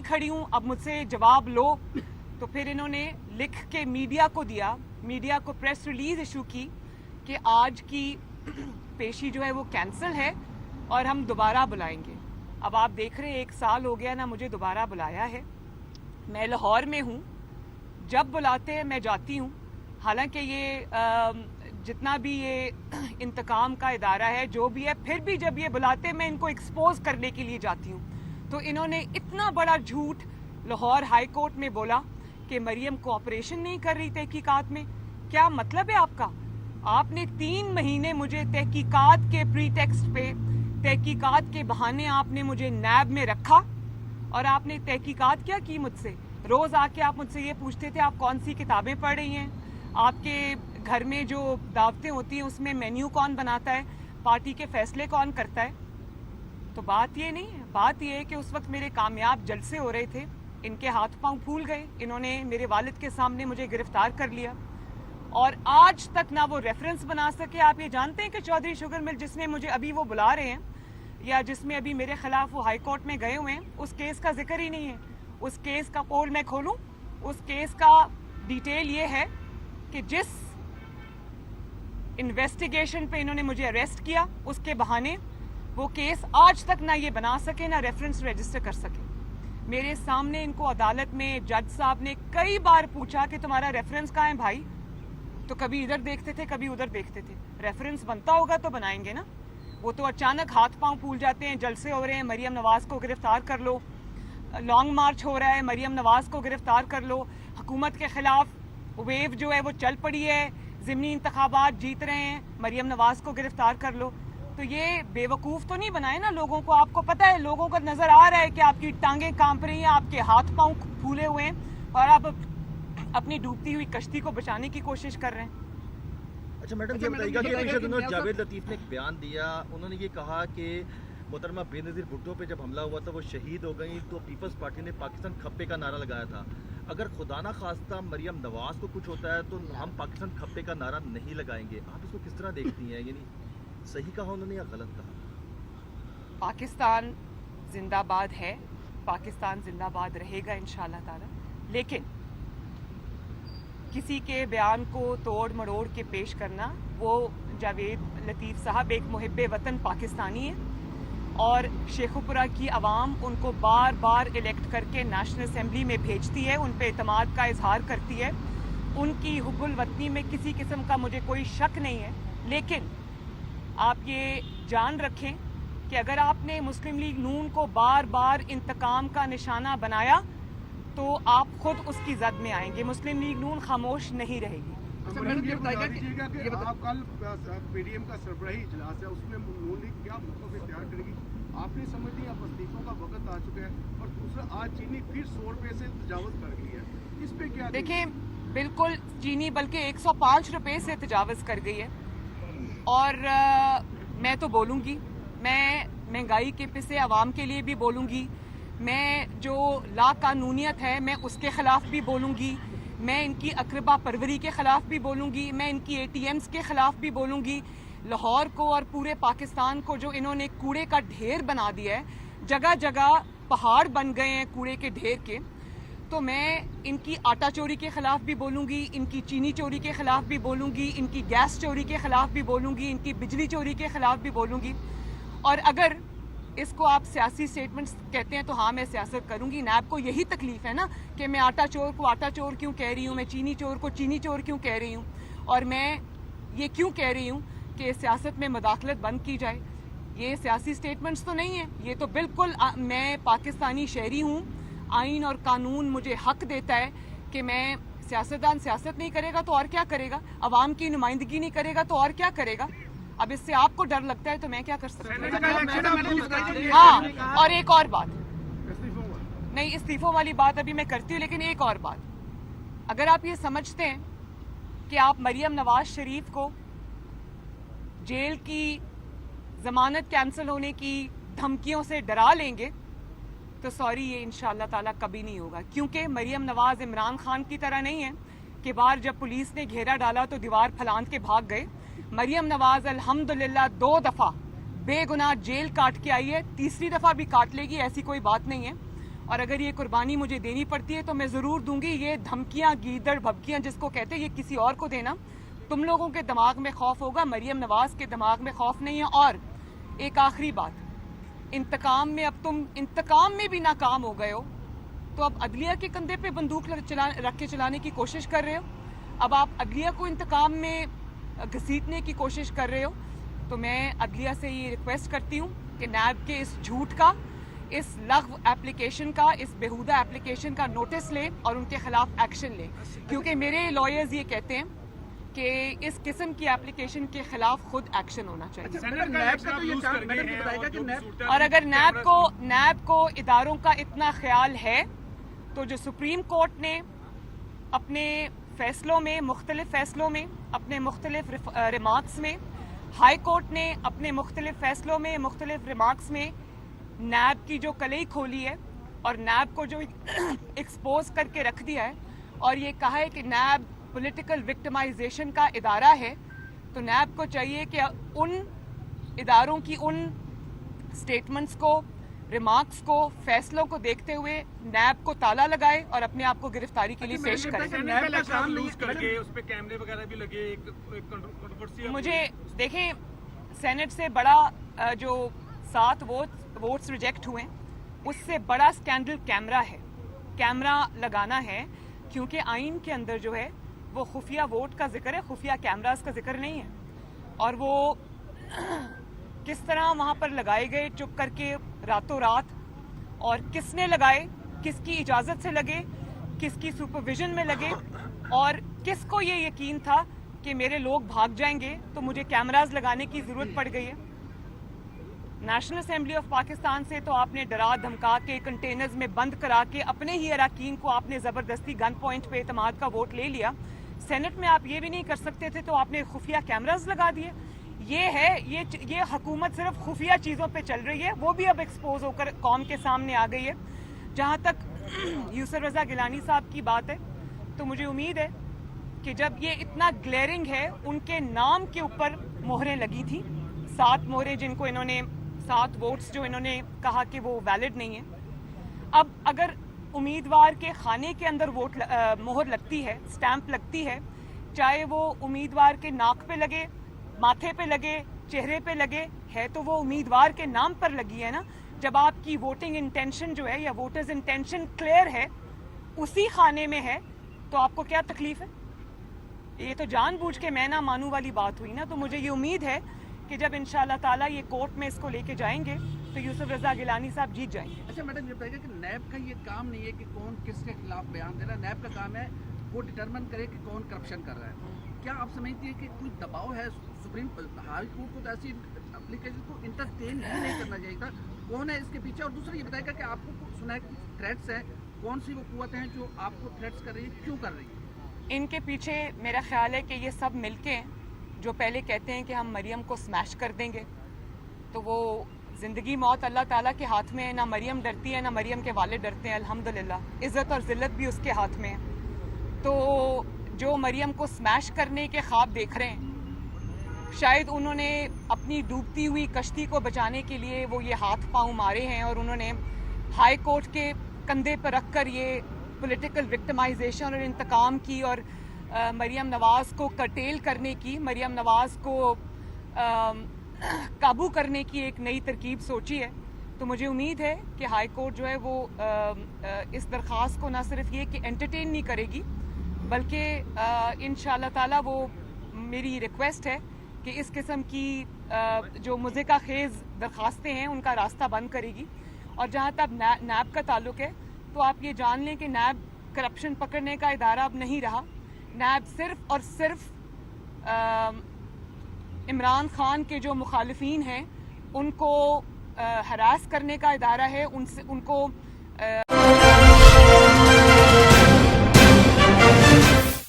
खड़ी हूँ, अब मुझसे जवाब लो। तो फिर इन्होंने लिख के मीडिया को दिया, मीडिया को प्रेस रिलीज इशू की कि आज की पेशी जो है वो कैंसिल है और हम दोबारा बुलाएंगे। अब आप देख रहे हैं 1 साल हो गया ना मुझे दोबारा बुलाया है। मैं लाहौर में हूँ, जब बुलाते हैं मैं जाती हूँ। हालांकि ये जितना भी ये इंतकाम का इदारा है जो भी है, फिर भी जब ये बुलाते हैं मैं इनको एक्सपोज करने के लिए जाती हूँ। तो इन्होंने इतना बड़ा झूठ लाहौर हाई कोर्ट में बोला कि मरियम कोऑपरेशन नहीं कर रही तहकीकात में। क्या मतलब है आपका? आपने 3 महीने मुझे तहकीकात के प्रीटेक्स्ट पे, तहकीकात के बहाने आपने मुझे नैब में रखा और आपने तहकीकात क्या की मुझसे? रोज आके आप मुझसे ये पूछते थे आप कौन सी किताबें पढ़ रही हैं, आपके घर में जो दावतें होती हैं उसमें मेन्यू कौन बनाता है, पार्टी के फैसले कौन करता है। तो बात ये नहीं है, बात ये है कि उस वक्त मेरे कामयाब जलसे हो रहे थे, इनके हाथ पांव फूल गए, इन्होंने मेरे वालिद के सामने मुझे गिरफ्तार कर लिया और आज तक ना वो रेफरेंस बना सके। आप ये जानते हैं कि चौधरी शुगर मिल जिसमें मुझे अभी वो बुला रहे हैं या जिसमें अभी मेरे खिलाफ वो हाई कोर्ट में गए हुए हैं, उस केस का जिक्र ही नहीं है। उस केस का पोल मैं खोलूं, उस केस का डिटेल ये है कि जिस इन्वेस्टिगेशन पे इन्होंने मुझे अरेस्ट किया उसके बहाने वो केस आज तक ना ये बना सके ना रेफरेंस रजिस्टर कर सके। मेरे सामने इनको अदालत में जज साहब ने कई बार पूछा कि तुम्हारा रेफरेंस कहाँ है भाई? तो कभी इधर देखते थे कभी उधर देखते थे। रेफरेंस बनता होगा तो बनाएंगे ना। वो तो अचानक हाथ पांव फूल जाते हैं, जलसे हो रहे हैं, मरियम नवाज को गिरफ्तार कर लो, लॉन्ग मार्च हो रहा है, मरियम नवाज को गिरफ्तार कर लो, हुकूमत के खिलाफ वेव जो है वो चल पड़ी है, ज़िमनी इंतखाबात जीत रहे हैं, मरियम नवाज को गिरफ्तार कर लो। तो ये बेवकूफ़ तो नहीं बनाए ना लोगों को। आपको पता है, लोगों को नज़र आ रहा है कि आपकी टांगें कांप रही हैं, आपके हाथ पांव फूले हुए हैं और आप अपनी डूबती हुई कश्ती को बचाने की कोशिश कर रहे हैं। अच्छा मैडम, ये बताइएगा कि पिछले दिनों जावेद लतीफ़ ने एक बयान दिया, उन्होंने ये कहा कि मोहतरमा बेनज़ीर भुट्टो पे जब हमला हुआ था वो शहीद हो गई तो पीपल्स पार्टी ने पाकिस्तान खप्पे का नारा लगाया था। अगर खुदा ना खास्ता मरियम नवाज को कुछ होता है तो हम पाकिस्तान खप्पे का नारा नहीं लगाएंगे। आप इसको किस तरह देखती हैं? यानी सही कहा उन्होंने या गलत कहा? पाकिस्तान जिंदाबाद है, पाकिस्तान जिंदाबाद रहेगा इंशाअल्लाह ताला। लेकिन किसी के बयान को तोड़ मरोड़ के पेश करना, वो जावेद लतीफ़ साहब एक मुहिब्बे वतन पाकिस्तानी है और शेखुपुरा की आवाम उनको बार बार इलेक्ट करके नेशनल असेंबली में भेजती है, उन पे एतमाद का इजहार करती है। उनकी हुब्बुल वतनी में किसी किस्म का मुझे कोई शक नहीं है। लेकिन आप ये जान रखें कि अगर आपने मुस्लिम लीग नून को बार बार इंतकाम का निशाना बनाया तो आप खुद उसकी जद में आएंगे। मुस्लिम लीग नून खामोश नहीं रहेगी। आप कल पीडीएम का सरबराही इजलास है, उसमें नून लीग क्या मौक़िफ़ इख्तियार करेगी? आपने समझ लिया अब इस्तीफों का वक्त आ चुका है और दूसरा आज चीनी फिर 100 रुपये से तजावज़ कर गई है, इस पे क्या? देखें, बिल्कुल चीनी बल्कि 105 रुपये से तजावज़ कर गई है और मैं तो बोलूँगी, मैं महंगाई के पिसे आवाम के लिए भी बोलूँगी, मैं जो लाकानूनियत है मैं उसके ख़िलाफ़ भी बोलूँगी, मैं इनकी अकरबा परवरी के ख़िलाफ़ भी बोलूँगी, मैं इनकी ATMs के ख़िलाफ़ भी बोलूँगी। लाहौर को और पूरे पाकिस्तान को जो इन्होंने कूड़े का ढेर बना दिया है, जगह जगह पहाड़ बन गए हैं कूड़े के ढेर के, तो मैं इनकी आटा चोरी के ख़िलाफ़ भी बोलूँगी, इनकी चीनी चोरी के ख़िलाफ़ भी बोलूँगी, इनकी गैस चोरी के ख़िलाफ़ भी बोलूँगी, इनकी बिजली चोरी के ख़िलाफ़ भी बोलूँगी। और अगर इसको आप सियासी स्टेटमेंट्स कहते हैं तो हाँ, मैं सियासत करूँगी। नैब को यही तकलीफ़ है ना कि मैं आटा चोर को आटा चोर क्यों कह रही हूँ, मैं चीनी चोर को चीनी चोर क्यों कह रही हूँ, और मैं ये क्यों कह रही हूँ कि सियासत में मुदाखलत बंद की जाए। ये सियासी स्टेटमेंट्स तो नहीं है, ये तो बिल्कुल मैं पाकिस्तानी शहरी हूँ, आइन और कानून मुझे हक देता है कि मैं, सियासतदान सियासत नहीं करेगा तो और क्या करेगा, अवाम की नुमाइंदगी नहीं करेगा तो और क्या करेगा। अब इससे आपको डर लगता है तो मैं क्या कर सकती हूँ। हाँ, और एक और बात, नहीं इस्तीफों वाली बात अभी मैं करती हूँ, लेकिन एक और बात, अगर आप ये समझते हैं कि आप मरियम नवाज शरीफ को जेल की जमानत कैंसिल होने की धमकियों से डरा लेंगे तो सॉरी, ये इंशाअल्लाह ताला कभी नहीं होगा। क्योंकि मरियम नवाज इमरान खान की तरह नहीं है कि बार जब पुलिस ने घेरा डाला तो दीवार फलांद के भाग गए। मरियम नवाज अल्हम्दुलिल्लाह 2 दफ़ा बेगुनाह जेल काट के आई है, तीसरी दफ़ा भी काट लेगी, ऐसी कोई बात नहीं है। اور اگر یہ قربانی مجھے دینی پڑتی ہے تو میں ضرور دوں گی. یہ دھمکیاں گیدڑ بھبکیاں جس کو کہتے ہیں یہ کسی اور کو دینا, تم لوگوں کے دماغ میں خوف ہوگا, مریم نواز کے دماغ میں خوف نہیں ہے. اور ایک آخری بات, انتقام میں اب تم انتقام میں بھی ناکام ہو گئے ہو تو اب عدلیہ کے کندھے پہ بندوق رکھ کے چلانے کی کوشش کر رہے ہو. اب آپ عدلیہ کو انتقام میں گھسیٹنے کی کوشش کر رہے ہو. تو میں عدلیہ سے یہ ریکویسٹ کرتی ہوں کہ نیب کے اس جھوٹ کا, اس لغو ایپلیکیشن کا, اس بیہودہ ایپلیکیشن کا نوٹس لیں اور ان کے خلاف ایکشن لیں, کیونکہ میرے لائرز یہ کہتے ہیں کہ اس قسم کی ایپلیکیشن کے خلاف خود ایکشن ہونا چاہیے. اور اگر نیب کو اداروں کا اتنا خیال ہے تو جو سپریم کورٹ نے اپنے فیصلوں میں, مختلف فیصلوں میں, اپنے مختلف ریمارکس میں, ہائی کورٹ نے اپنے مختلف فیصلوں میں, مختلف ریمارکس میں نیب کی جو کلئی کھولی ہے اور نیب کو جو ایکسپوز کر کے رکھ دیا ہے اور یہ کہا ہے کہ نیب پولیٹیکل وکٹمائزیشن کا ادارہ ہے, تو نیب کو چاہیے کہ ان اداروں کی ان سٹیٹمنٹس کو, ریمارکس کو, فیصلوں کو دیکھتے ہوئے نیب کو تالا لگائے اور اپنے آپ کو گرفتاری کے لیے پیش کرے. مجھے دیکھیں, سینٹ سے بڑا جو 7 ووٹس ریجیکٹ ہوئے اس سے بڑا سکینڈل کیمرہ لگانا ہے, کیونکہ آئین کے اندر جو ہے وہ خفیہ ووٹ کا ذکر ہے, خفیہ کیمراز کا ذکر نہیں ہے. اور وہ کس طرح وہاں پر لگائے گئے چپ کر کے راتوں رات, اور کس نے لگائے, کس کی اجازت سے لگے, کس کی سپرویژن میں لگے, اور کس کو یہ یقین تھا کہ میرے لوگ بھاگ جائیں گے تو مجھے کیمراز لگانے کی ضرورت پڑ گئی ہے. نیشنل اسمبلی آف پاکستان سے تو آپ نے ڈرا دھمکا کے کنٹینرز میں بند کرا کے اپنے ہی اراکین کو آپ نے زبردستی گن پوائنٹ پہ اعتماد کا ووٹ لے لیا. سینٹ میں آپ یہ بھی نہیں کر سکتے تھے تو آپ نے خفیہ کیمراز لگا دیے. یہ حکومت صرف خفیہ چیزوں پہ چل رہی ہے, وہ بھی اب ایکسپوز ہو کر قوم کے سامنے آ گئی ہے. جہاں تک یوسف رضا گیلانی صاحب کی بات ہے تو مجھے امید ہے کہ جب یہ اتنا گلیئرنگ ہے, ان کے نام کے اوپر مہریں لگی تھی, 7 مہریں جن کو انہوں نے 7 ووٹس جو انہوں نے کہا کہ وہ ویلڈ نہیں ہیں. اب اگر امیدوار کے خانے کے اندر مہر لگتی ہے, سٹیمپ لگتی ہے, چاہے وہ امیدوار کے ناک پہ لگے, ماتھے پہ لگے, چہرے پہ لگے, ہے تو وہ امیدوار کے نام پر لگی ہے نا. جب آپ کی ووٹنگ انٹینشن جو ہے یا ووٹرز انٹینشن کلیئر ہے, اسی خانے میں ہے, تو آپ کو کیا تکلیف ہے؟ یہ تو جان بوجھ کے میں نہ مانوں والی بات ہوئی نا. تو مجھے یہ امید ہے کہ جب انشاءاللہ تعالیٰ یہ کورٹ میں اس کو لے کے جائیں گے تو یوسف رضا گیلانی صاحب جیت جائیں گے. اچھا میڈم, یہ بتائیے کہ نیب کا یہ کام نہیں ہے کہ کون کس کے خلاف بیان دے رہا ہے, نیب کا کام ہے وہ ڈٹرمن کرے کہ کون کرپشن کر رہا ہے. کیا آپ سمجھتی ہیں کہ کوئی دباؤ ہے سپریم ہائی کورٹ کو تو ایسی اپلیکیشن کو انٹرٹین ہی نہیں کرنا چاہیے تھا, کون ہے اس کے پیچھے؟ اور دوسرا یہ بتائے گا کہ آپ کو سنا ہے کہ تھریٹس ہیں, کون سی وہ قوتیں ہیں جو آپ کو تھریٹس کر رہی ہیں, کیوں کر رہی ہیں؟ ان کے پیچھے میرا خیال ہے کہ یہ سب مل کے ہیں جو پہلے کہتے ہیں کہ ہم مریم کو سمیش کر دیں گے. تو وہ زندگی موت اللہ تعالیٰ کے ہاتھ میں ہے, نہ مریم ڈرتی ہے نہ مریم کے والد ڈرتے ہیں, الحمدللہ. عزت اور ذلت بھی اس کے ہاتھ میں ہے. تو جو مریم کو سمیش کرنے کے خواب دیکھ رہے ہیں, شاید انہوں نے اپنی ڈوبتی ہوئی کشتی کو بچانے کے لیے وہ یہ ہاتھ پاؤں مارے ہیں, اور انہوں نے ہائی کورٹ کے کندھے پر رکھ کر یہ پولیٹیکل وکٹمائزیشن اور انتقام کی, اور مریم نواز کو کرٹیل کرنے کی, مریم نواز کو قابو کرنے کی ایک نئی ترکیب سوچی ہے. تو مجھے امید ہے کہ ہائی کورٹ جو ہے وہ اس درخواست کو نہ صرف یہ کہ انٹرٹین نہیں کرے گی, بلکہ انشاءاللہ تعالیٰ وہ میری ریکویسٹ ہے کہ اس قسم کی جو مضحکہ خیز درخواستیں ہیں ان کا راستہ بند کرے گی. اور جہاں تک نیب کا تعلق ہے تو آپ یہ جان لیں کہ نیب کرپشن پکڑنے کا ادارہ اب نہیں رہا. نیب صرف اور صرف عمران خان کے جو مخالفین ہیں ان کو ہراس کرنے کا ادارہ ہے, ان کو